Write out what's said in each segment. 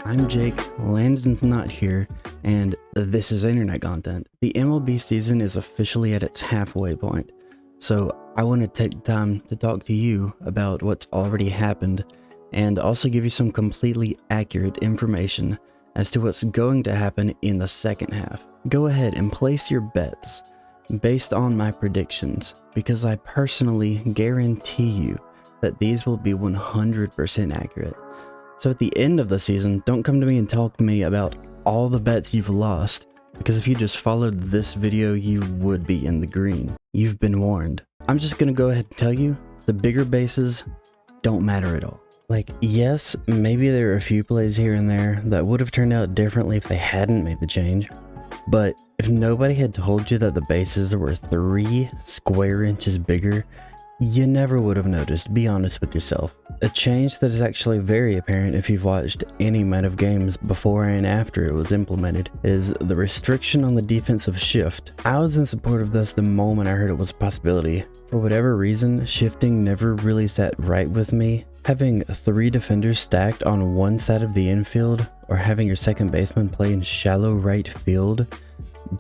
I'm Jake, Landon's not here, and this is Internet Content. The MLB season is officially at its halfway point, so I want to take time to talk to you about what's already happened and also give you some completely accurate information as to what's going to happen in the second half. Go ahead and place your bets based on my predictions, because I personally guarantee you that these will be 100% accurate. So at the end of the season, don't come to me and talk to me about all the bets you've lost, because if you just followed this video, you would be in the green. You've been warned. I'm just gonna go ahead and tell you, the bigger bases don't matter at all. Like, yes, maybe there are a few plays here and there that would have turned out differently if they hadn't made the change, but if nobody had told you that the bases were 3 square inches bigger, you never would have noticed. Be honest with yourself. A change that is actually very apparent if you've watched any amount of games before and after it was implemented is the restriction on the defensive shift. I was in support of this the moment I heard it was a possibility. For whatever reason, shifting never really sat right with me. Having 3 defenders stacked on one side of the infield or having your second baseman play in shallow right field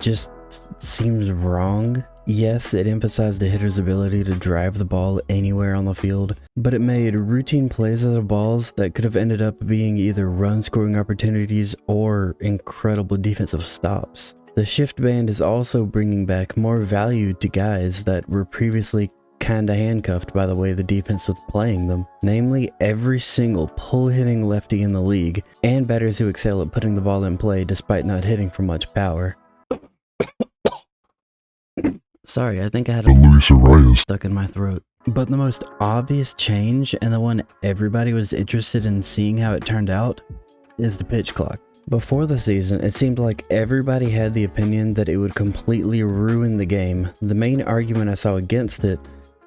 just seems wrong. Yes, it emphasized the hitter's ability to drive the ball anywhere on the field, but it made routine plays out of balls that could have ended up being either run scoring opportunities or incredible defensive stops. The shift band is also bringing back more value to guys that were previously kinda handcuffed by the way the defense was playing them, namely every single pull-hitting lefty in the league and batters who excel at putting the ball in play despite not hitting for much power. Sorry, I think I had a stuck in my throat. But the most obvious change, and the one everybody was interested in seeing how it turned out, is the pitch clock. Before the season, it seemed like everybody had the opinion that it would completely ruin the game. The main argument I saw against it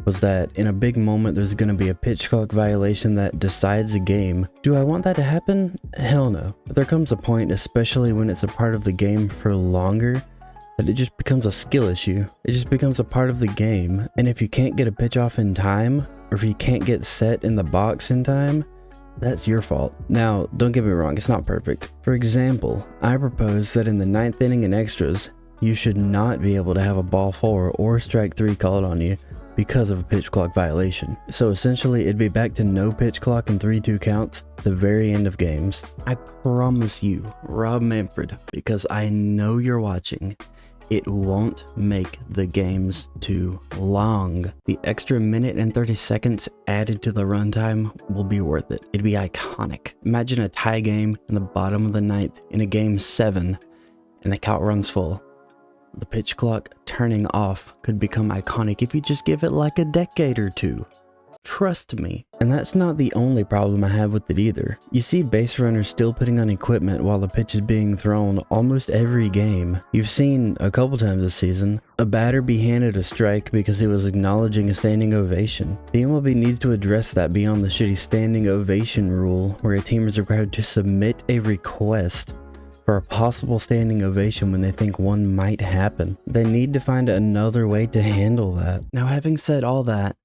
was that in a big moment there's going to be a pitch clock violation that decides a game. Do I want that to happen? Hell no. But there comes a point, especially when it's a part of the game for longer, that it just becomes a skill issue. It just becomes a part of the game, and if you can't get a pitch off in time, or if you can't get set in the box in time, that's your fault. Now, don't get me wrong, it's not perfect. For example, I propose that in the 9th inning and extras, you should not be able to have a ball 4 or strike 3 called on you because of a pitch clock violation. So essentially, it'd be back to no pitch clock and 3-2 counts at the very end of games. I promise you, Rob Manfred, because I know you're watching, it won't make the games too long. The extra minute and 30 seconds added to the runtime will be worth it. It'd be iconic. Imagine a tie game in the bottom of the 9th in a game 7 and the count runs full. The pitch clock turning off could become iconic if you just give it like a decade or 2. Trust me. And that's not the only problem I have with it either. You see base runners still putting on equipment while the pitch is being thrown almost every game. You've seen a couple times this season a batter be handed a strike because he was acknowledging a standing ovation. The MLB needs to address that beyond the shitty standing ovation rule where a team is required to submit a request for a possible standing ovation when they think one might happen. They need to find another way to handle that. Now, having said all that,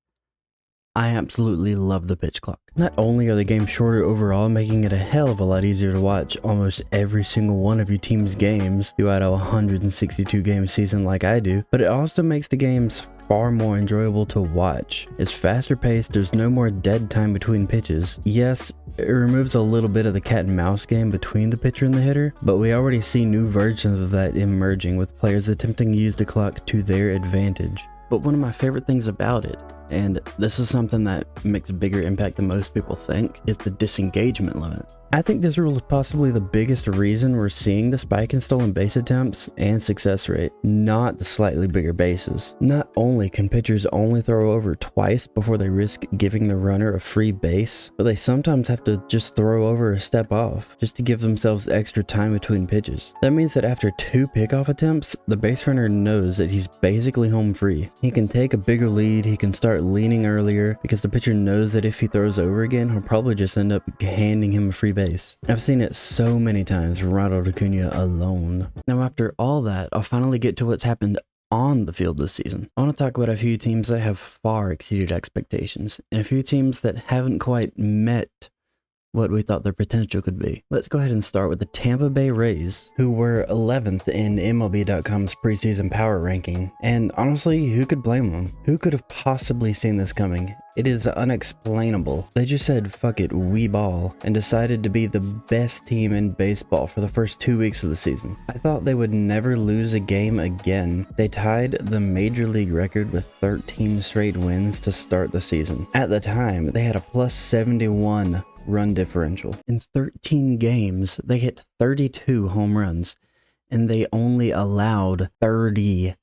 I absolutely love the pitch clock. Not only are the games shorter overall, making it a hell of a lot easier to watch almost every single one of your team's games throughout a 162 game season like I do, but it also makes the games far more enjoyable to watch. It's faster paced, there's no more dead time between pitches. Yes, it removes a little bit of the cat and mouse game between the pitcher and the hitter, but we already see new versions of that emerging with players attempting to use the clock to their advantage. But one of my favorite things about it, and this is something that makes a bigger impact than most people think, is the disengagement limit. I think this rule is possibly the biggest reason we're seeing the spike in stolen base attempts and success rate, not the slightly bigger bases. Not only can pitchers only throw over twice before they risk giving the runner a free base, but they sometimes have to just throw over a step off just to give themselves extra time between pitches. That means that after 2 pickoff attempts, the base runner knows that he's basically home free. He can take a bigger lead, he can start leaning earlier because the pitcher knows that if he throws over again, he'll probably just end up handing him a free base. I've seen it so many times from Ronald Acuna alone. Now, after all that, I'll finally get to what's happened on the field this season. I want to talk about a few teams that have far exceeded expectations and a few teams that haven't quite met what we thought their potential could be. Let's go ahead and start with the Tampa Bay Rays, who were 11th in MLB.com's preseason power ranking. And honestly, who could blame them? Who could have possibly seen this coming? It is unexplainable. They just said, fuck it, we ball, and decided to be the best team in baseball for the first 2 weeks of the season. I thought they would never lose a game again. They tied the major league record with 13 straight wins to start the season. At the time, they had a plus 71 run differential. In 13 games, they hit 32 home runs, and they only allowed 30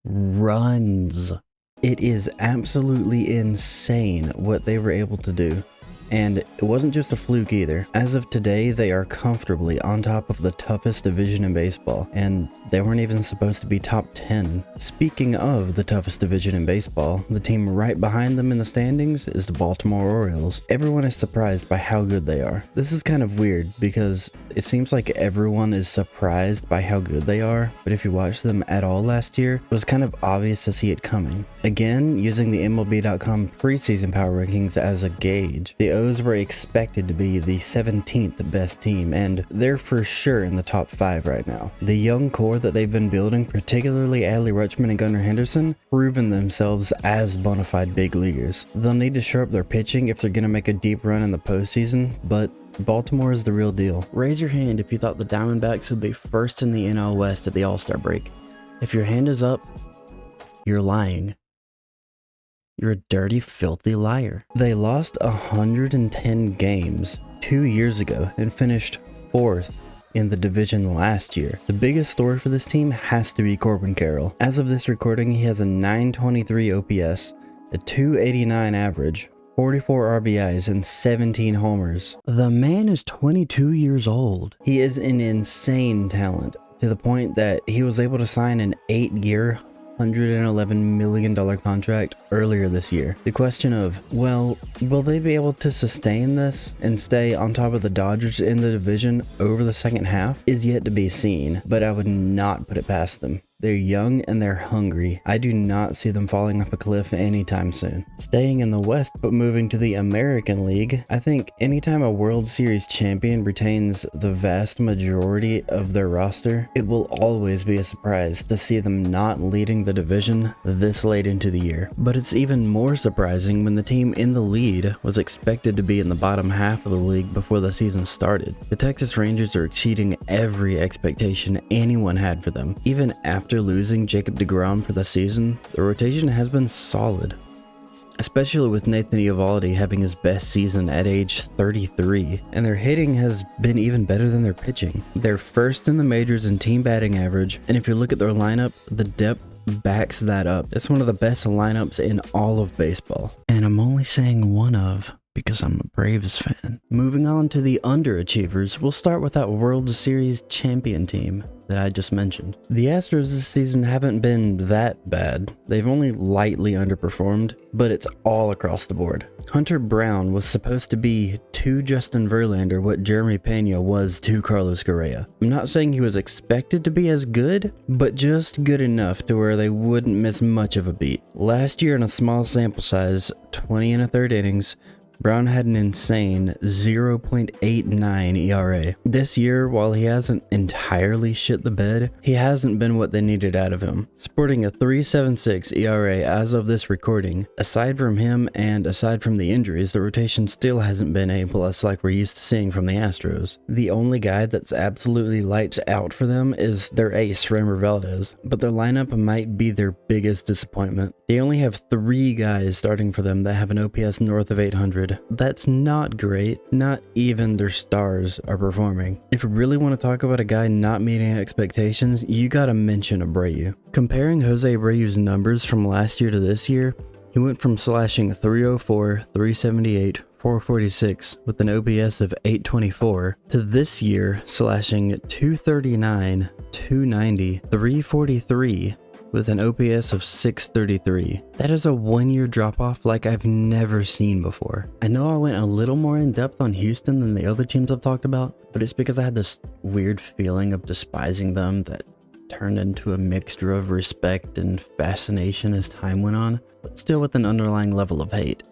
runs. It is absolutely insane what they were able to do. And it wasn't just a fluke either. As of today, they are comfortably on top of the toughest division in baseball, and they weren't even supposed to be top 10. Speaking of the toughest division in baseball, the team right behind them in the standings is the Baltimore Orioles. Everyone is surprised by how good they are. This is kind of weird because it seems like everyone is surprised by how good they are, but if you watched them at all last year, it was kind of obvious to see it coming. Again, using the MLB.com preseason power rankings as a gauge, the O's were expected to be the 17th best team, and they're for sure in the top 5 right now. The young core that they've been building, particularly Adley Rutschman and Gunnar Henderson, proven themselves as bona fide big leaguers. They'll need to shore up their pitching if they're going to make a deep run in the postseason, but Baltimore is the real deal. Raise your hand if you thought the Diamondbacks would be first in the NL West at the All-Star break. If your hand is up, you're lying. You're a dirty, filthy liar. They lost 110 games 2 years ago and finished 4th in the division last year. The biggest story for this team has to be Corbin Carroll. As of this recording, he has a 923 OPS, a 289 average, 44 RBIs, and 17 homers. The man is 22 years old. He is an insane talent, to the point that he was able to sign an 8-year, $111 million contract earlier this year. The question of, well, will they be able to sustain this and stay on top of the Dodgers in the division over the second half is yet to be seen, but I would not put it past them. They're young and they're hungry. I do not see them falling off a cliff anytime soon. Staying in the West but moving to the American League, I think anytime a World Series champion retains the vast majority of their roster, it will always be a surprise to see them not leading the division this late into the year. But it's even more surprising when the team in the lead was expected to be in the bottom half of the league before the season started. The Texas Rangers are exceeding every expectation anyone had for them. Even after losing Jacob deGrom for the season, the rotation has been solid, especially with Nathan Eovaldi having his best season at age 33, and their hitting has been even better than their pitching. They're first in the majors in team batting average, and if you look at their lineup, the depth backs that up. It's one of the best lineups in all of baseball. And I'm only saying one of, because I'm a Braves fan. Moving on to the underachievers, we'll start with that World Series champion team that I just mentioned. The Astros this season haven't been that bad. They've only lightly underperformed, but it's all across the board. Hunter Brown was supposed to be to Justin Verlander what Jeremy Pena was to Carlos Correa. I'm not saying he was expected to be as good, but just good enough to where they wouldn't miss much of a beat. Last year in a small sample size, 20 1/3 innings, Brown had an insane 0.89 ERA. This year, while he hasn't entirely shit the bed, he hasn't been what they needed out of him. Sporting a 3.76 ERA as of this recording, aside from him and aside from the injuries, the rotation still hasn't been A+ like we're used to seeing from the Astros. The only guy that's absolutely lights out for them is their ace, Framber Valdez, but their lineup might be their biggest disappointment. They only have 3 guys starting for them that have an OPS north of 800. That's not great. Not even their stars are performing. If you really want to talk about a guy not meeting expectations, you gotta mention Abreu. Comparing Jose Abreu's numbers from last year to this year, he went from slashing 304, 378, 446 with an OPS of 824 to this year slashing 239, 290, 343 with an OPS of 633. That is a 1-year drop-off like I've never seen before. I know I went a little more in depth on Houston than the other teams I've talked about, but it's because I had this weird feeling of despising them that turned into a mixture of respect and fascination as time went on, but still with an underlying level of hate.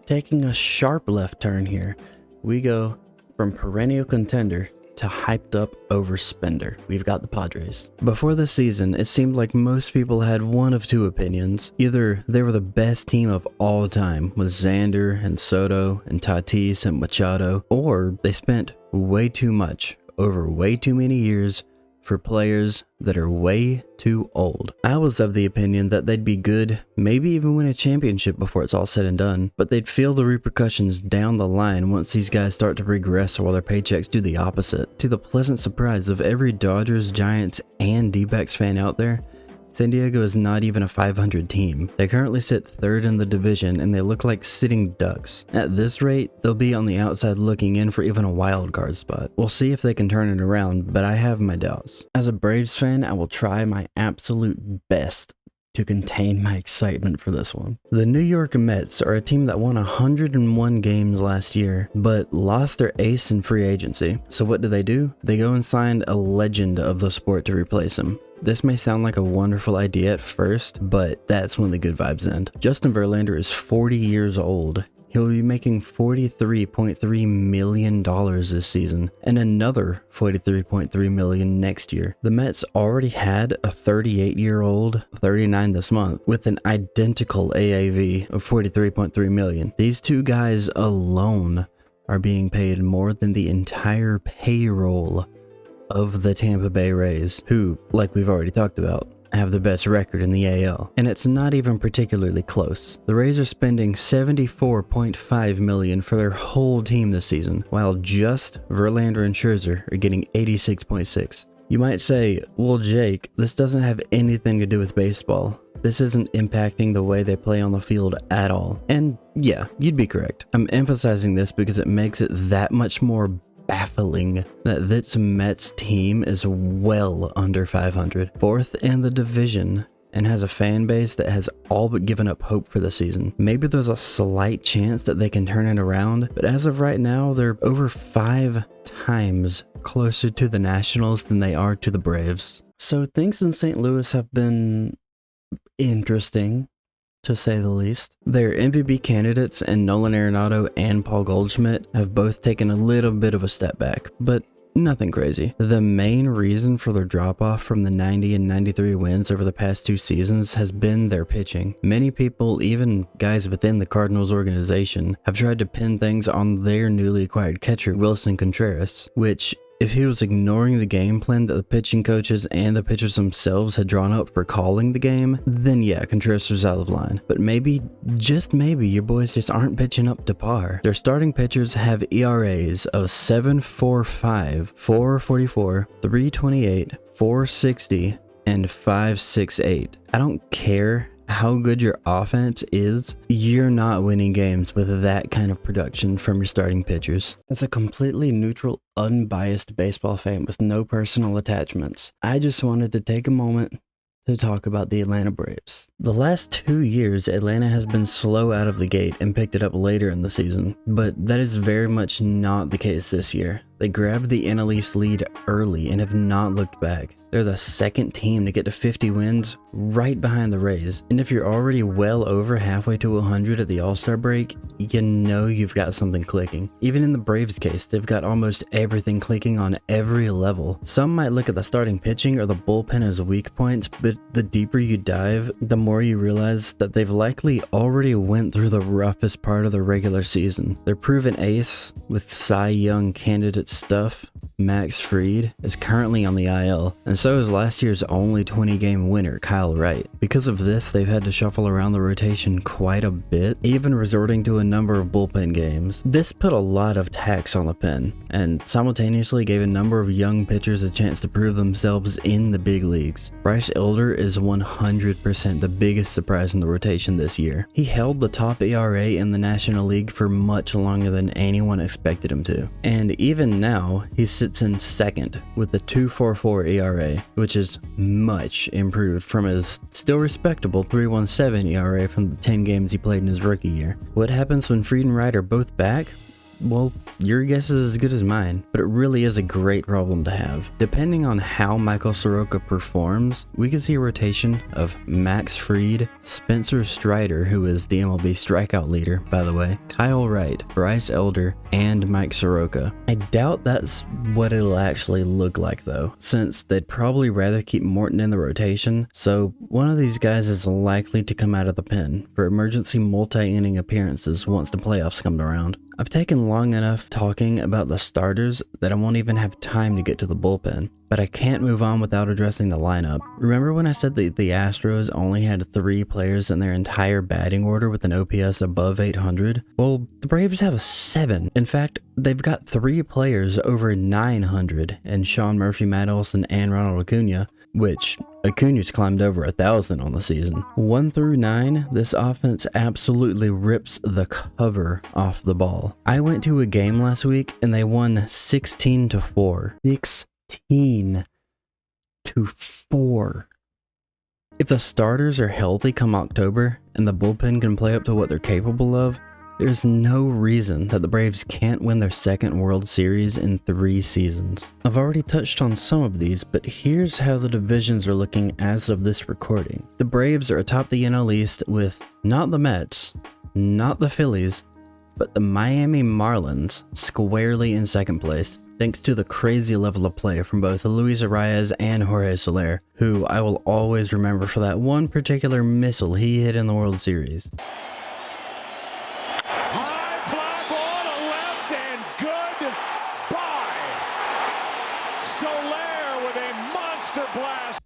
Taking a sharp left turn here, we go from perennial contender to hyped up overspender. We've got the Padres. Before the season, it seemed like most people had one of two opinions. Either they were the best team of all time with Xander and Soto and Tatis and Machado, or they spent way too much over way too many years for players that are way too old. I was of the opinion that they'd be good, maybe even win a championship before it's all said and done, but they'd feel the repercussions down the line once these guys start to regress while their paychecks do the opposite. To the pleasant surprise of every Dodgers, Giants, and D-backs fan out there, San Diego is not even a 500 team. They currently sit third in the division and they look like sitting ducks. At this rate, they'll be on the outside looking in for even a wild card spot. We'll see if they can turn it around, but I have my doubts. As a Braves fan, I will try my absolute best to contain my excitement for this one. The New York Mets are a team that won 101 games last year, but lost their ace in free agency. So what do? They go and signed a legend of the sport to replace him. This may sound like a wonderful idea at first, but that's when the good vibes end. Justin Verlander is 40 years old. He'll be making $43.3 million this season, and another $43.3 million next year. The Mets already had a 38-year-old, 39 this month, with an identical AAV of $43.3 million. These two guys alone are being paid more than the entire payroll of the Tampa Bay Rays, who, like we've already talked about, have the best record in the AL. And it's not even particularly close. The Rays are spending $74.5 million for their whole team this season, while just Verlander and Scherzer are getting $86.6. You might say, well, Jake, this doesn't have anything to do with baseball. This isn't impacting the way they play on the field at all. And yeah, you'd be correct. I'm emphasizing this because it makes it that much more baffling that this Mets team is well under 500, fourth in the division, and has a fan base that has all but given up hope for the season. Maybe there's a slight chance that they can turn it around, but as of right now, they're over 5 times closer to the Nationals than they are to the Braves. So things in St. Louis have been interesting, to say the least. Their MVP candidates in Nolan Arenado and Paul Goldschmidt have both taken a little bit of a step back, but nothing crazy. The main reason for their drop-off from the 90 and 93 wins over the past 2 seasons has been their pitching. Many people, even guys within the Cardinals organization, have tried to pin things on their newly acquired catcher, Wilson Contreras, which, if he was ignoring the game plan that the pitching coaches and the pitchers themselves had drawn up for calling the game, then yeah, Contreras was out of line. But maybe, just maybe, your boys just aren't pitching up to par. Their starting pitchers have ERAs of 7.45, 4.44, 3.28, 4.60, and 5.68. I don't care how good your offense is, you're not winning games with that kind of production from your starting pitchers. As a completely neutral, unbiased baseball fan with no personal attachments, I just wanted to take a moment to talk about the Atlanta Braves. The last 2 years, Atlanta has been slow out of the gate and picked it up later in the season, but that is very much not the case this year. They grabbed the NL East lead early and have not looked back. They're the second team to get to 50 wins, right behind the Rays. And if you're already well over halfway to 100 at the All-Star break, you know you've got something clicking. Even in the Braves' case, they've got almost everything clicking on every level. Some might look at the starting pitching or the bullpen as weak points, but the deeper you dive, the more you realize that they've likely already went through the roughest part of the regular season. Their proven ace, with Cy Young candidate stuff, Max Fried, is currently on the IL, and so is last year's only 20-game winner, Kyle Wright. Because of this, they've had to shuffle around the rotation quite a bit, even resorting to a number of bullpen games. This put a lot of tax on the pen, and simultaneously gave a number of young pitchers a chance to prove themselves in the big leagues. Bryce Elder is 100% the biggest surprise in the rotation this year. He held the top ERA in the National League for much longer than anyone expected him to, and even now, he sits in second with a 2.44 ERA, which is much improved from his still respectable 3.17 ERA from the 10 games he played in his rookie year. What happens when Fried and Wright are both back? Well, your guess is as good as mine, but it really is a great problem to have. Depending on how Michael Soroka performs, we could see a rotation of Max Fried, Spencer Strider, who is the MLB strikeout leader, by the way, Kyle Wright, Bryce Elder, and Mike Soroka. I doubt that's what it'll actually look like though, since they'd probably rather keep Morton in the rotation, so one of these guys is likely to come out of the pen for emergency multi-inning appearances once the playoffs come around. I've taken long enough talking about the starters that I won't even have time to get to the bullpen, but I can't move on without addressing the lineup. Remember when I said that the Astros only had 3 players in their entire batting order with an OPS above 800? Well, the Braves have 7. In fact, they've got 3 players over 900 in Sean Murphy, Matt Olson, and Ronald Acuna, which Acuna's climbed over 1,000 on the season. 1 through 9, this offense absolutely rips the cover off the ball. I went to a game last week and they won 16-4. 16-4. If the starters are healthy come October and the bullpen can play up to what they're capable of, there's no reason that the Braves can't win their 2nd World Series in 3 seasons. I've already touched on some of these, but here's how the divisions are looking as of this recording. The Braves are atop the NL East with not the Mets, not the Phillies, but the Miami Marlins squarely in 2nd place, thanks to the crazy level of play from both Luis Arias and Jorge Soler, who I will always remember for that one particular missile he hit in the World Series.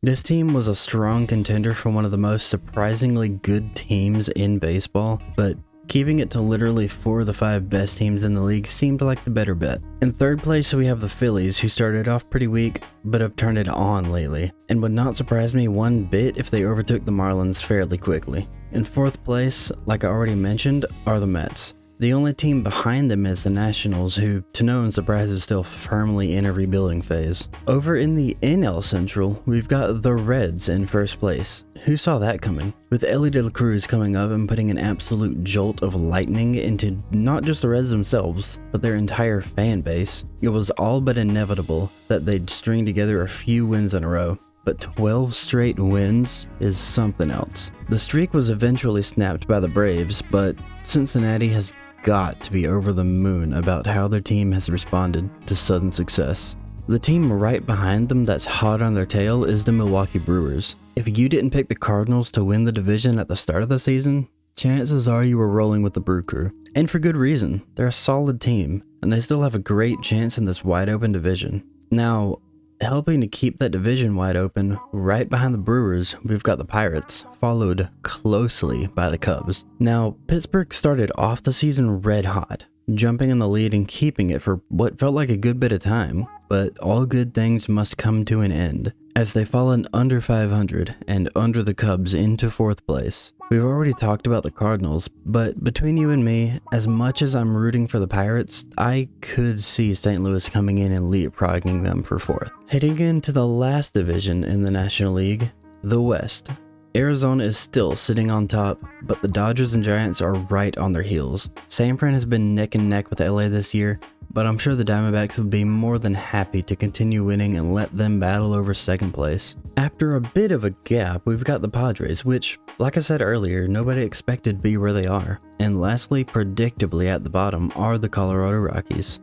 This team was a strong contender for one of the most surprisingly good teams in baseball, but keeping it to literally 4 of the 5 best teams in the league seemed like the better bet. In 3rd place, we have the Phillies, who started off pretty weak, but have turned it on lately, and would not surprise me one bit if they overtook the Marlins fairly quickly. In 4th place, like I already mentioned, are the Mets. The only team behind them is the Nationals, who, to no one's surprise, is still firmly in a rebuilding phase. Over in the NL Central, we've got the Reds in 1st place. Who saw that coming? With Ellie De La Cruz coming up and putting an absolute jolt of lightning into not just the Reds themselves, but their entire fan base, it was all but inevitable that they'd string together a few wins in a row. But 12 straight wins is something else. The streak was eventually snapped by the Braves, but Cincinnati has got to be over the moon about how their team has responded to sudden success. The team right behind them that's hot on their tail is the Milwaukee Brewers. If you didn't pick the Cardinals to win the division at the start of the season, chances are you were rolling with the Brew Crew. And for good reason. They're a solid team, and they still have a great chance in this wide open division. Now, helping to keep that division wide open, right behind the Brewers, we've got the Pirates, followed closely by the Cubs. Now, Pittsburgh started off the season red hot, jumping in the lead and keeping it for what felt like a good bit of time, but all good things must come to an end, as they've fallen under 500 and under the Cubs into 4th place. We've already talked about the Cardinals, but between you and me, as much as I'm rooting for the Pirates, I could see St. Louis coming in and leapfrogging them for 4th. Heading into the last division in the National League, the West. Arizona is still sitting on top, but the Dodgers and Giants are right on their heels. San Fran has been neck and neck with LA this year, but I'm sure the Diamondbacks would be more than happy to continue winning and let them battle over 2nd place. After a bit of a gap, we've got the Padres, which, like I said earlier, nobody expected to be where they are. And lastly, predictably at the bottom, are the Colorado Rockies.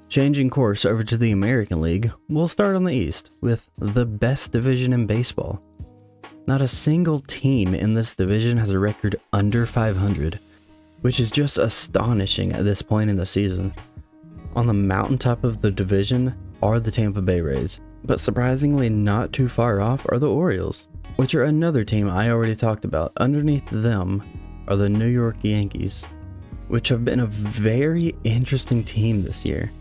Changing course over to the American League, we'll start on the East, with the best division in baseball. Not a single team in this division has a record under 500, which is just astonishing at this point in the season. On the mountaintop of the division are the Tampa Bay Rays, but surprisingly not too far off are the Orioles, which are another team I already talked about. Underneath them are the New York Yankees, which have been a very interesting team this year.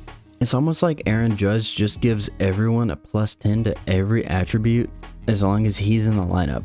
It's almost like Aaron Judge just gives everyone a +10 to every attribute as long as he's in the lineup.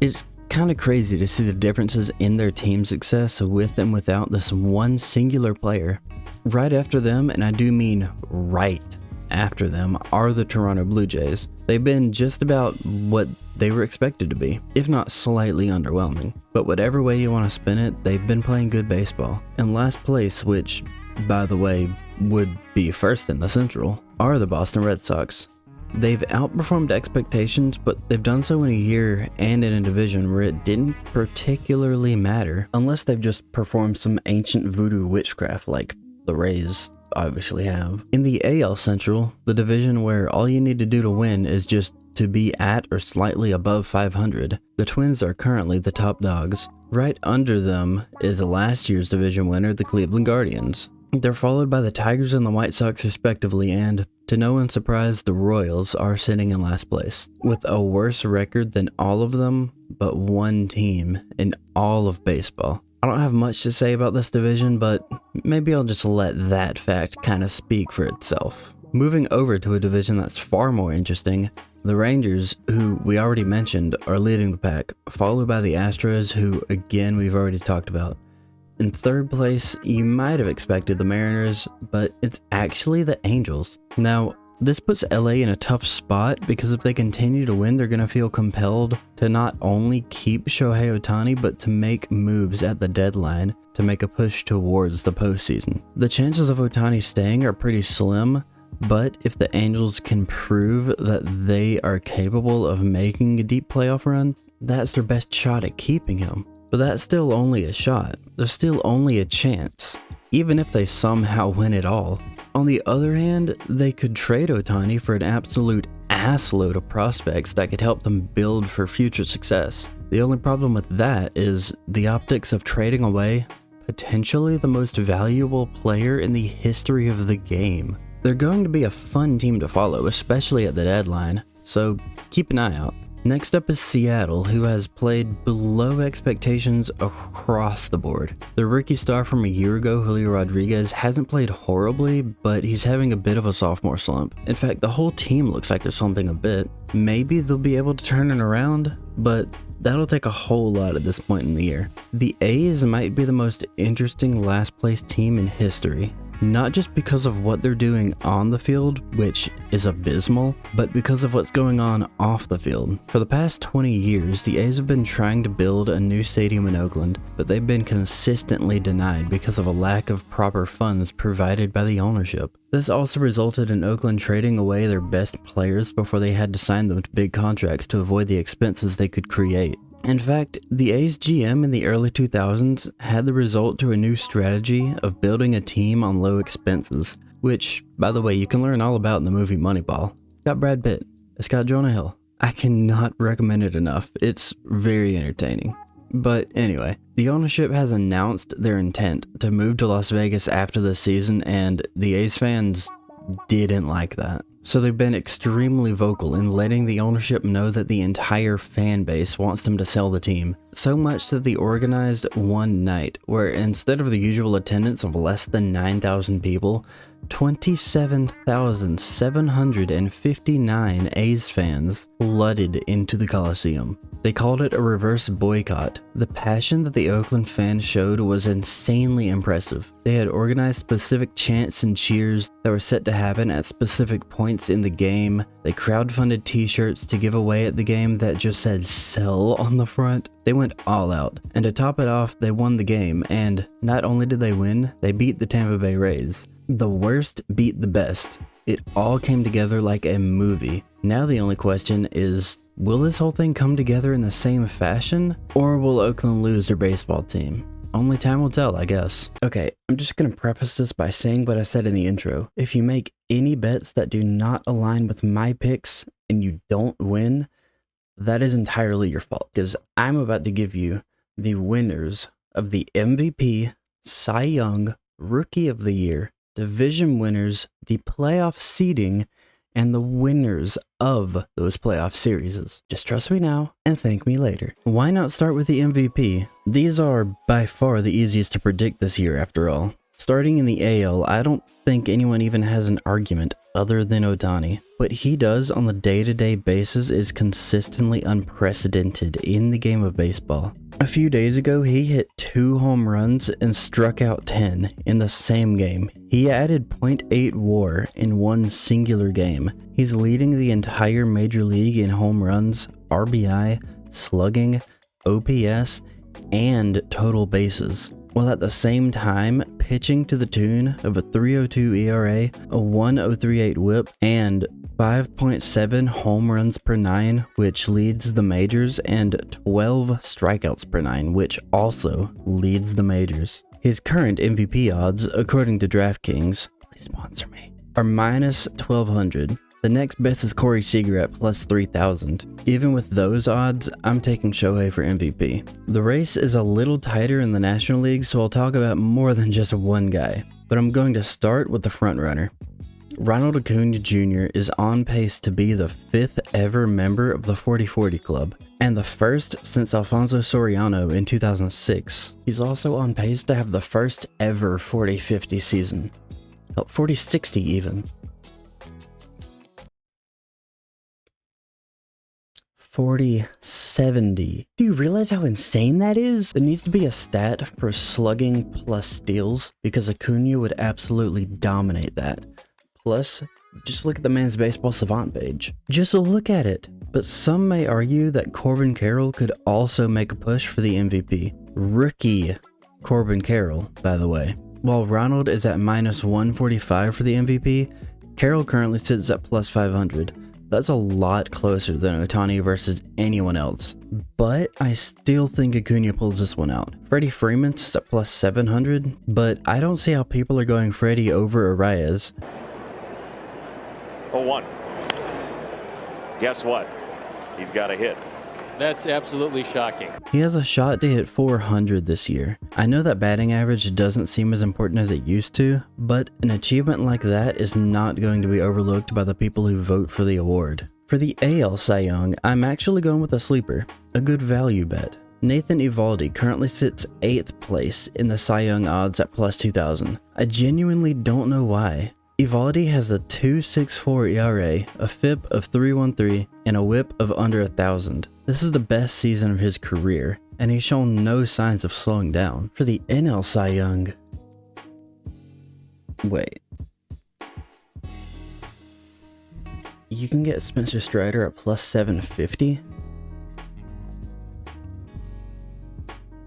It's kind of crazy to see the differences in their team success with and without this one singular player. Right after them, and I do mean right after them, are the Toronto Blue Jays. They've been just about what they were expected to be, if not slightly underwhelming. But whatever way you want to spin it, they've been playing good baseball. In last place, which by the way, would be first in the Central, are the Boston Red Sox. They've outperformed expectations, but they've done so in a year and in a division where it didn't particularly matter, unless they've just performed some ancient voodoo witchcraft like the Rays obviously have. In the AL Central, the division where all you need to do to win is just to be at or slightly above 500, the Twins are currently the top dogs. Right under them is the last year's division winner, the Cleveland Guardians. They're followed by the Tigers and the White Sox respectively, and to no one's surprise, the Royals are sitting in last place, with a worse record than all of them but one team in all of baseball. I don't have much to say about this division, but maybe I'll just let that fact kind of speak for itself. Moving over to a division that's far more interesting, the Rangers, who we already mentioned, are leading the pack, followed by the Astros, who again we've already talked about. In third place, you might have expected the Mariners, but it's actually the Angels. Now, this puts LA in a tough spot because if they continue to win, they're going to feel compelled to not only keep Shohei Ohtani, but to make moves at the deadline to make a push towards the postseason. The chances of Ohtani staying are pretty slim, but if the Angels can prove that they are capable of making a deep playoff run, that's their best shot at keeping him. But that's still only a shot. There's still only a chance, even if they somehow win it all. On the other hand, they could trade Ohtani for an absolute assload of prospects that could help them build for future success. The only problem with that is the optics of trading away potentially the most valuable player in the history of the game. They're going to be a fun team to follow, especially at the deadline, so keep an eye out. Next up is Seattle, who has played below expectations across the board. The rookie star from a year ago, Julio Rodriguez, hasn't played horribly, but he's having a bit of a sophomore slump. In fact, the whole team looks like they're slumping a bit. Maybe they'll be able to turn it around, but that'll take a whole lot at this point in the year. The A's might be the most interesting last place team in history. Not just because of what they're doing on the field, which is abysmal, but because of what's going on off the field. For the past 20 years, the A's have been trying to build a new stadium in Oakland, but they've been consistently denied because of a lack of proper funds provided by the ownership. This also resulted in Oakland trading away their best players before they had to sign them to big contracts to avoid the expenses they could create. In fact, the A's GM in the early 2000s had the result to a new strategy of building a team on low expenses, which, by the way, you can learn all about in the movie Moneyball. It's got Brad Pitt. It's got Jonah Hill. I cannot recommend it enough. It's very entertaining. But anyway, the ownership has announced their intent to move to Las Vegas after this season, and the A's fans didn't like that. So they've been extremely vocal in letting the ownership know that the entire fan base wants them to sell the team. So much that they organized one night where instead of the usual attendance of less than 9,000 people, 27,759 A's fans flooded into the Coliseum. They called it a reverse boycott. The passion that the Oakland fans showed was insanely impressive. They had organized specific chants and cheers that were set to happen at specific points in the game. They crowdfunded t-shirts to give away at the game that just said "sell" on the front. They went all out. And to top it off, they won the game, and not only did they win, they beat the Tampa Bay Rays. The worst beat the best. It all came together like a movie. Now the only question is, will this whole thing come together in the same fashion? Or will Oakland lose their baseball team? Only time will tell, I guess. Okay, I'm just gonna preface this by saying what I said in the intro. If you make any bets that do not align with my picks and you don't win, that is entirely your fault, because I'm about to give you the winners of the MVP, Cy Young, Rookie of the Year, division winners, the playoff seeding, and the winners of those playoff series. Just trust me now and thank me later. Why not start with the MVP? These are by far the easiest to predict this year after all. Starting in the AL, I don't think anyone even has an argument other than Ohtani. What he does on the day-to-day basis is consistently unprecedented in the game of baseball. A few days ago, he hit 2 home runs and struck out 10 in the same game. He added .8 WAR in one singular game. He's leading the entire major league in home runs, RBI, slugging, OPS, and total bases. while at the same time pitching to the tune of a 3.02 ERA, a 1.038 whip, and 5.7 home runs per 9, which leads the majors, and 12 strikeouts per 9, which also leads the majors. His current MVP odds, according to DraftKings, please sponsor me, are minus 1200. The next best is Corey Seager at plus 3000. Even with those odds, I'm taking Shohei for MVP. The race is a little tighter in the National League, so I'll talk about more than just one guy. But I'm going to start with the frontrunner. Ronald Acuna Jr. is on pace to be the 5th ever member of the 40-40 Club, and the first since Alfonso Soriano in 2006. He's also on pace to have the first ever 40-50 season. 40-60 even. 40-70. Do you realize how insane that is? There needs to be a stat for slugging plus steals, because Acuna would absolutely dominate that. Plus, just look at the man's baseball savant page. Just look at it. But some may argue that Corbin Carroll could also make a push for the MVP. Rookie Corbin Carroll, by the way. While Ronald is at minus 145 for the MVP, Carroll currently sits at plus 500. That's a lot closer than Ohtani versus anyone else. But I still think Acuna pulls this one out. Freddie Freeman's at plus 700, but I don't see how people are going Freddie over Arias. 0-1. Guess what? He's got a hit. That's absolutely shocking. He has a shot to hit 400 this year. I know that batting average doesn't seem as important as it used to, but an achievement like that is not going to be overlooked by the people who vote for the award. For the AL Cy Young, I'm actually going with a sleeper, a good value bet. Nathan Eovaldi currently sits 8th place in the Cy Young odds at plus 2000. I genuinely don't know why. Eovaldi has a 2.64 ERA, a FIP of 3.13, and a WHIP of under 1,000. This is the best season of his career, and he's shown no signs of slowing down. For the NL Cy Young... Wait. You can get Spencer Strider at plus 750?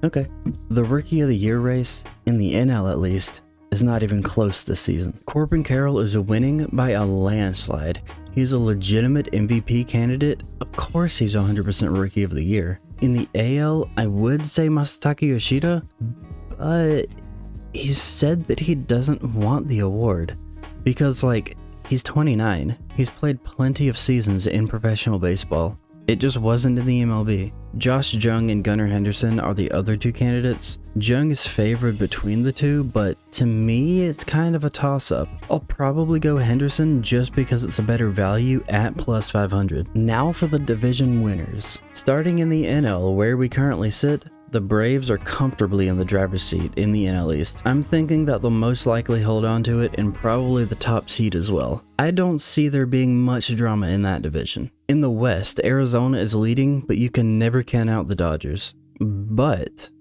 Okay. The Rookie of the Year race, in the NL at least, is not even close this season. Corbin Carroll is winning by a landslide. He's a legitimate MVP candidate. Of course he's 100% Rookie of the Year. In the AL, I would say Masataka Yoshida, but he said that he doesn't want the award. Because, he's 29. He's played plenty of seasons in professional baseball. It just wasn't in the MLB. Josh Jung and Gunnar Henderson are the other two candidates. Jung is favored between the two, but to me, it's kind of a toss-up. I'll probably go Henderson just because it's a better value at plus 500. Now for the division winners. Starting in the NL, where we currently sit, the Braves are comfortably in the driver's seat in the NL East. I'm thinking that they'll most likely hold on to it and probably the top seed as well. I don't see there being much drama in that division. In the West, Arizona is leading, but you can never count out the Dodgers. But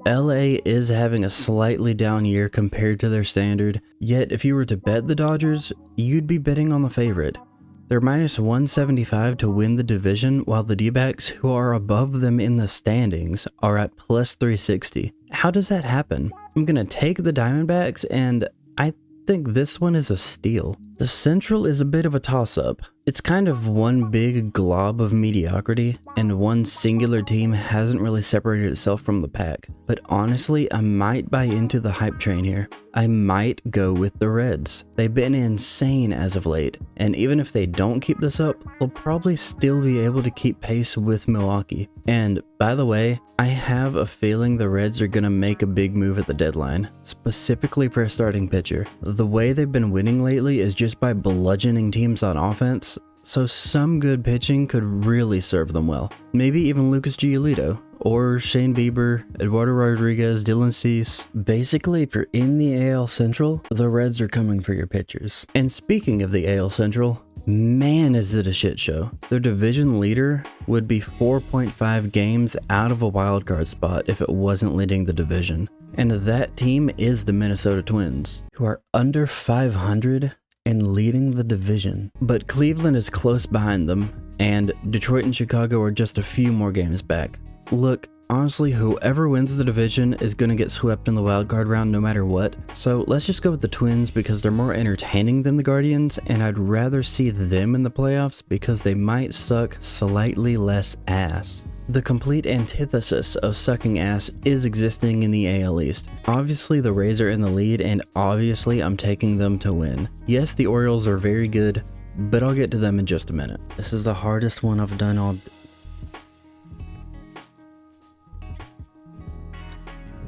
LA is having a slightly down year compared to their standard, yet if you were to bet the Dodgers, you'd be betting on the favorite. They're minus 175 to win the division, while the D-backs, who are above them in the standings, are at plus 360. How does that happen? I'm gonna take the Diamondbacks, and I think this one is a steal. The Central is a bit of a toss-up. It's kind of one big glob of mediocrity, and one singular team hasn't really separated itself from the pack. But honestly, I might buy into the hype train here. I might go with the Reds. They've been insane as of late, and even if they don't keep this up, they'll probably still be able to keep pace with Milwaukee. And by the way, I have a feeling the Reds are gonna make a big move at the deadline, specifically for a starting pitcher. The way they've been winning lately is just by bludgeoning teams on offense, so some good pitching could really serve them well. Maybe even Lucas Giolito, or Shane Bieber, Eduardo Rodriguez, Dylan Cease. Basically, if you're in the AL Central, the Reds are coming for your pitchers. And speaking of the AL Central, man is it a shit show. Their division leader would be 4.5 games out of a wildcard spot if it wasn't leading the division. And that team is the Minnesota Twins, who are under 500 and leading the division. But Cleveland is close behind them, and Detroit and Chicago are just a few more games back. Look, Honestly, whoever wins the division is going to get swept in the wildcard round no matter what. So let's just go with the Twins because they're more entertaining than the Guardians, and I'd rather see them in the playoffs because they might suck slightly less ass. The complete antithesis of sucking ass is existing in the AL East. Obviously the Rays are in the lead, and obviously I'm taking them to win. Yes, the Orioles are very good, but I'll get to them in just a minute. This is the hardest one I've done all...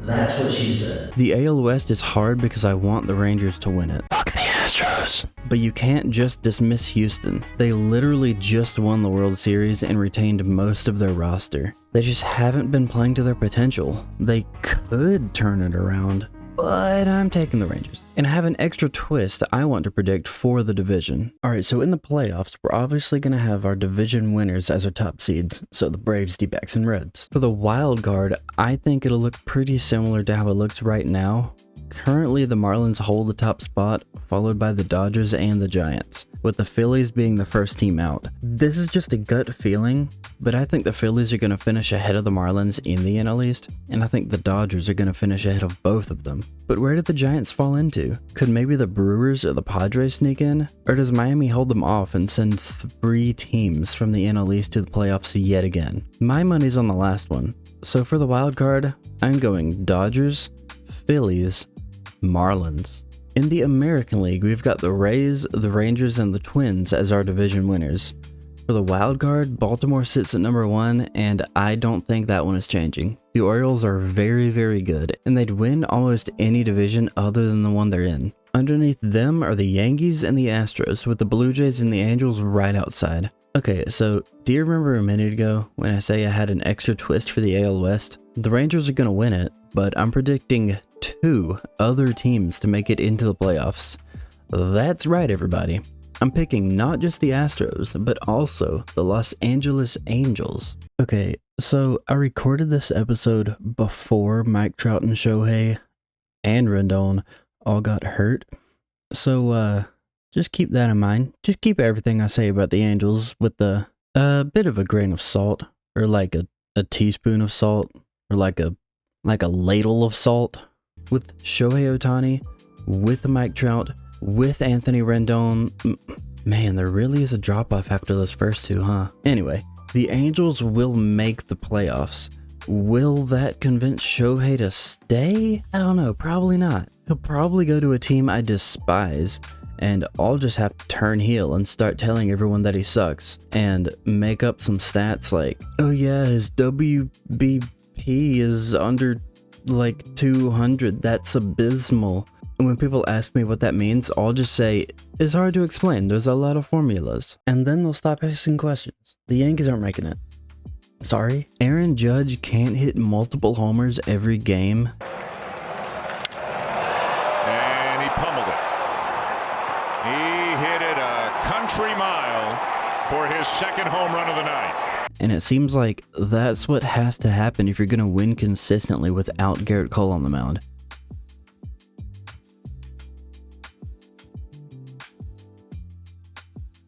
That's what she said. The AL West is hard because I want the Rangers to win it. Fuck the Astros. But you can't just dismiss Houston. They literally just won the World Series and retained most of their roster. They just haven't been playing to their potential. They could turn it around, but I'm taking the Rangers. And I have an extra twist I want to predict for the division. Alright, so in the playoffs, we're obviously going to have our division winners as our top seeds, so the Braves, D-backs, and Reds. For the wild card, I think it'll look pretty similar to how it looks right now. Currently, the Marlins hold the top spot, followed by the Dodgers and the Giants, with the Phillies being the first team out. This is just a gut feeling, but I think the Phillies are going to finish ahead of the Marlins in the NL East, and I think the Dodgers are going to finish ahead of both of them. But where did the Giants fall into? Could maybe the Brewers or the Padres sneak in? Or does Miami hold them off and send 3 teams from the NL East to the playoffs yet again? My money's on the last one. So for the wild card, I'm going Dodgers, Phillies, Marlins. In the American League, we've got the Rays, the Rangers, and the Twins as our division winners. For the wild card, Baltimore sits at number 1, and I don't think that one is changing. The Orioles are very, very good, and they'd win almost any division other than the one they're in. Underneath them are the Yankees and the Astros, with the Blue Jays and the Angels right outside. Okay, so do you remember a minute ago when I say I had an extra twist for the AL West? The Rangers are going to win it, but I'm predicting 2 other teams to make it into the playoffs. That's right, everybody. I'm picking not just the Astros, but also the Los Angeles Angels. Okay, so I recorded this episode before Mike Trout and Shohei and Rendon all got hurt. So, just keep that in mind. Just keep everything I say about the Angels with a bit of a grain of salt, or like a teaspoon of salt, or like a ladle of salt. With Shohei Ohtani, with Mike Trout, with Anthony Rendon, man, there really is a drop-off after those first 2, huh? Anyway, the Angels will make the playoffs. Will that convince Shohei to stay? I don't know, probably not. He'll probably go to a team I despise, and I'll just have to turn heel and start telling everyone that he sucks, and make up some stats like, oh yeah, his WBP is under like 200, that's abysmal. And when people ask me what that means, I'll just say, it's hard to explain, there's a lot of formulas. And then they'll stop asking questions. The Yankees aren't making it. Sorry? Aaron Judge can't hit multiple homers every game. And he pummeled it. He hit it a country mile for his second home run of the night. And it seems like that's what has to happen if you're going to win consistently without Garrett Cole on the mound.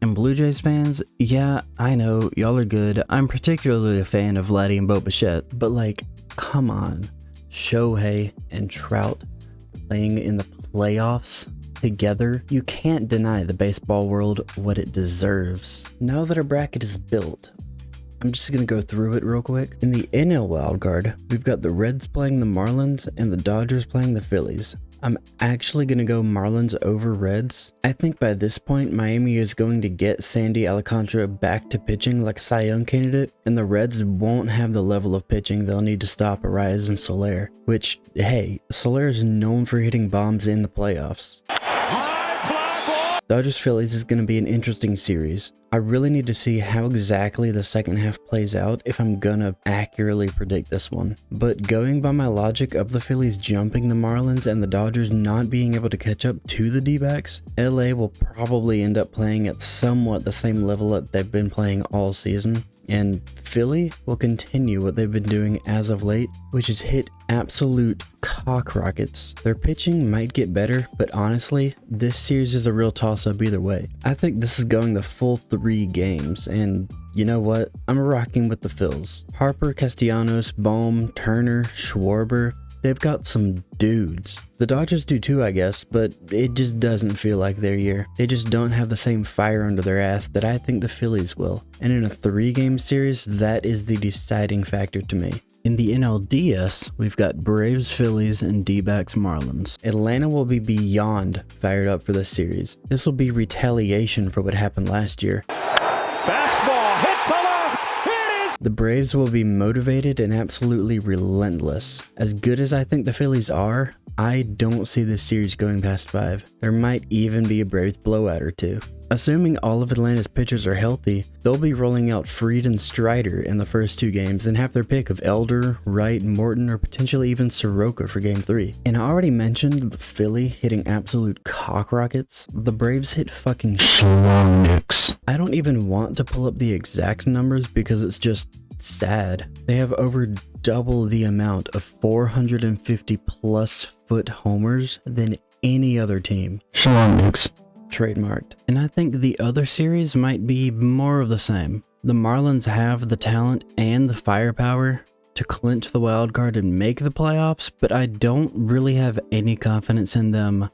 And Blue Jays fans, yeah, I know, y'all are good. I'm particularly a fan of Vladdy and Bo Bichette, but like, come on. Shohei and Trout playing in the playoffs together? You can't deny the baseball world what it deserves. Now that our bracket is built, I'm just going to go through it real quick. In the NL wildcard, we've got the Reds playing the Marlins and the Dodgers playing the Phillies. I'm actually going to go Marlins over Reds. I think by this point, Miami is going to get Sandy Alcantara back to pitching like a Cy Young candidate, and the Reds won't have the level of pitching they'll need to stop Arias and Soler, which, hey, Soler is known for hitting bombs in the playoffs. Dodgers Phillies is going to be an interesting series. I really need to see how exactly the second half plays out if I'm gonna accurately predict this one. But going by my logic of the Phillies jumping the Marlins and the Dodgers not being able to catch up to the D-backs, LA will probably end up playing at somewhat the same level that they've been playing all season. And Philly will continue what they've been doing as of late, which is hit absolute cock rockets. Their pitching might get better, but honestly, this series is a real toss-up either way. I think this is going the full 3 games, and you know what? I'm rocking with the Phils. Harper, Castellanos, Bohm, Turner, Schwarber. They've got some dudes. The Dodgers do too, I guess, but it just doesn't feel like their year. They just don't have the same fire under their ass that I think the Phillies will. And in a 3-game series, that is the deciding factor to me. In the NLDS, we've got Braves, Phillies, and D-backs, Marlins. Atlanta will be beyond fired up for this series. This will be retaliation for what happened last year. Fastball hit to left. It is. The Braves will be motivated and absolutely relentless. As good as I think the Phillies are, I don't see this series going past 5. There might even be a Braves blowout or 2. Assuming all of Atlanta's pitchers are healthy, they'll be rolling out Fried and Strider in the first 2 games and have their pick of Elder, Wright, Morton, or potentially even Soroka for Game 3. And I already mentioned the Philly hitting absolute cock rockets. The Braves hit fucking schlongnicks. I don't even want to pull up the exact numbers because it's just sad. They have over double the amount of 450 plus foot homers than any other team. Schlongnicks. Trademarked. And I think the other series might be more of the same. The Marlins have the talent and the firepower to clinch the wild card and make the playoffs, but I don't really have any confidence in them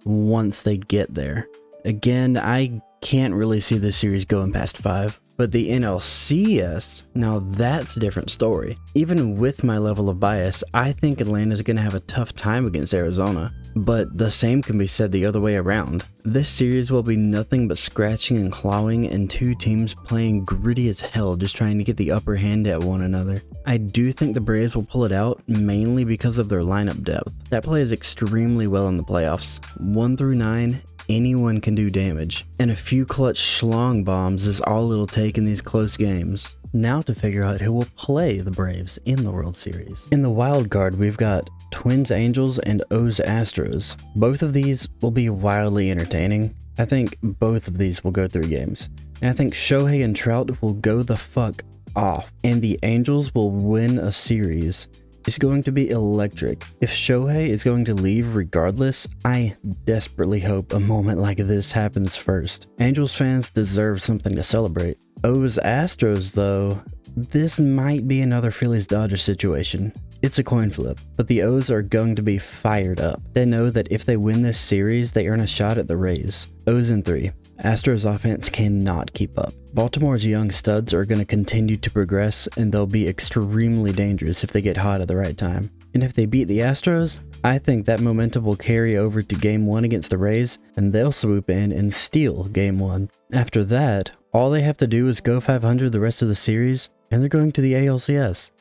once they get there. Again, I can't really see this series going past 5. But the NLCS, now that's a different story. Even with my level of bias, I think Atlanta's going to have a tough time against Arizona. But the same can be said the other way around. This series will be nothing but scratching and clawing and 2 teams playing gritty as hell just trying to get the upper hand at one another. I do think the Braves will pull it out mainly because of their lineup depth. That plays extremely well in the playoffs. 1 through 9. Anyone can do damage, and a few clutch schlong bombs is all it'll take in these close games. Now to figure out who will play the Braves in the World Series. In the wild card, we've got Twins Angels and O's Astros. Both of these will be wildly entertaining. I think both of these will go 3 games. And I think Shohei and Trout will go the fuck off, and the Angels will win a series. It's going to be electric. If Shohei is going to leave regardless, I desperately hope a moment like this happens first. Angels fans deserve something to celebrate. O's Astros though, this might be another Phillies Dodgers situation. It's a coin flip, but the O's are going to be fired up. They know that if they win this series, they earn a shot at the Rays. O's in 3. Astros offense cannot keep up. Baltimore's young studs are going to continue to progress, and they'll be extremely dangerous if they get hot at the right time. And if they beat the Astros, I think that momentum will carry over to Game 1 against the Rays, and they'll swoop in and steal Game 1. After that, all they have to do is go 500 the rest of the series, and they're going to the ALCS.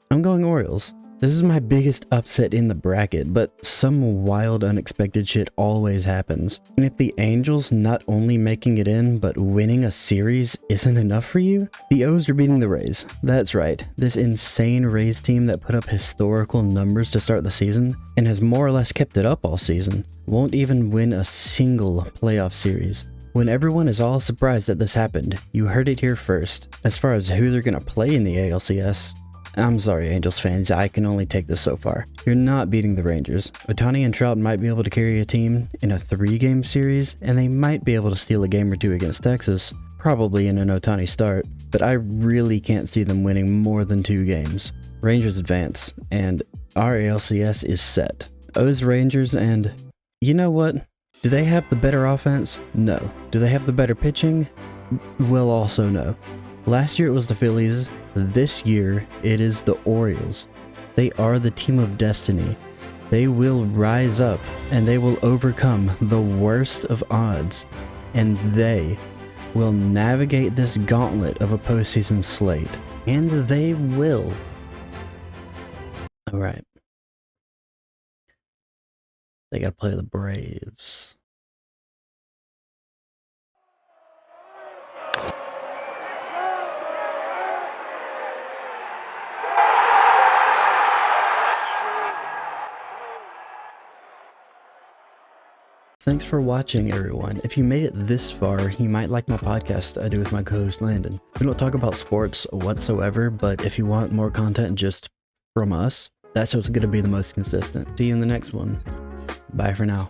I'm going Orioles. This is my biggest upset in the bracket, but some wild unexpected shit always happens. And if the Angels not only making it in, but winning a series isn't enough for you, the O's are beating the Rays. That's right, this insane Rays team that put up historical numbers to start the season, and has more or less kept it up all season, won't even win a single playoff series. When everyone is all surprised that this happened, you heard it here first. As far as who they're gonna play in the ALCS, I'm sorry, Angels fans, I can only take this so far. You're not beating the Rangers. Ohtani and Trout might be able to carry a team in a 3-game series, and they might be able to steal a game or 2 against Texas, probably in an Ohtani start, but I really can't see them winning more than 2 games. Rangers advance, and our ALCS is set. O's Rangers, and you know what? Do they have the better offense? No. Do they have the better pitching? Well, also no. Last year it was the Phillies. This year it is the Orioles. They are the team of destiny. They will rise up and they will overcome the worst of odds, and they will navigate this gauntlet of a postseason slate. And they will. Alright. They gotta play the Braves. Thanks for watching, everyone. If you made it this far, you might like my podcast I do with my co-host Landon. We don't talk about sports whatsoever, but if you want more content just from us, that's what's going to be the most consistent. See you in the next one. Bye for now.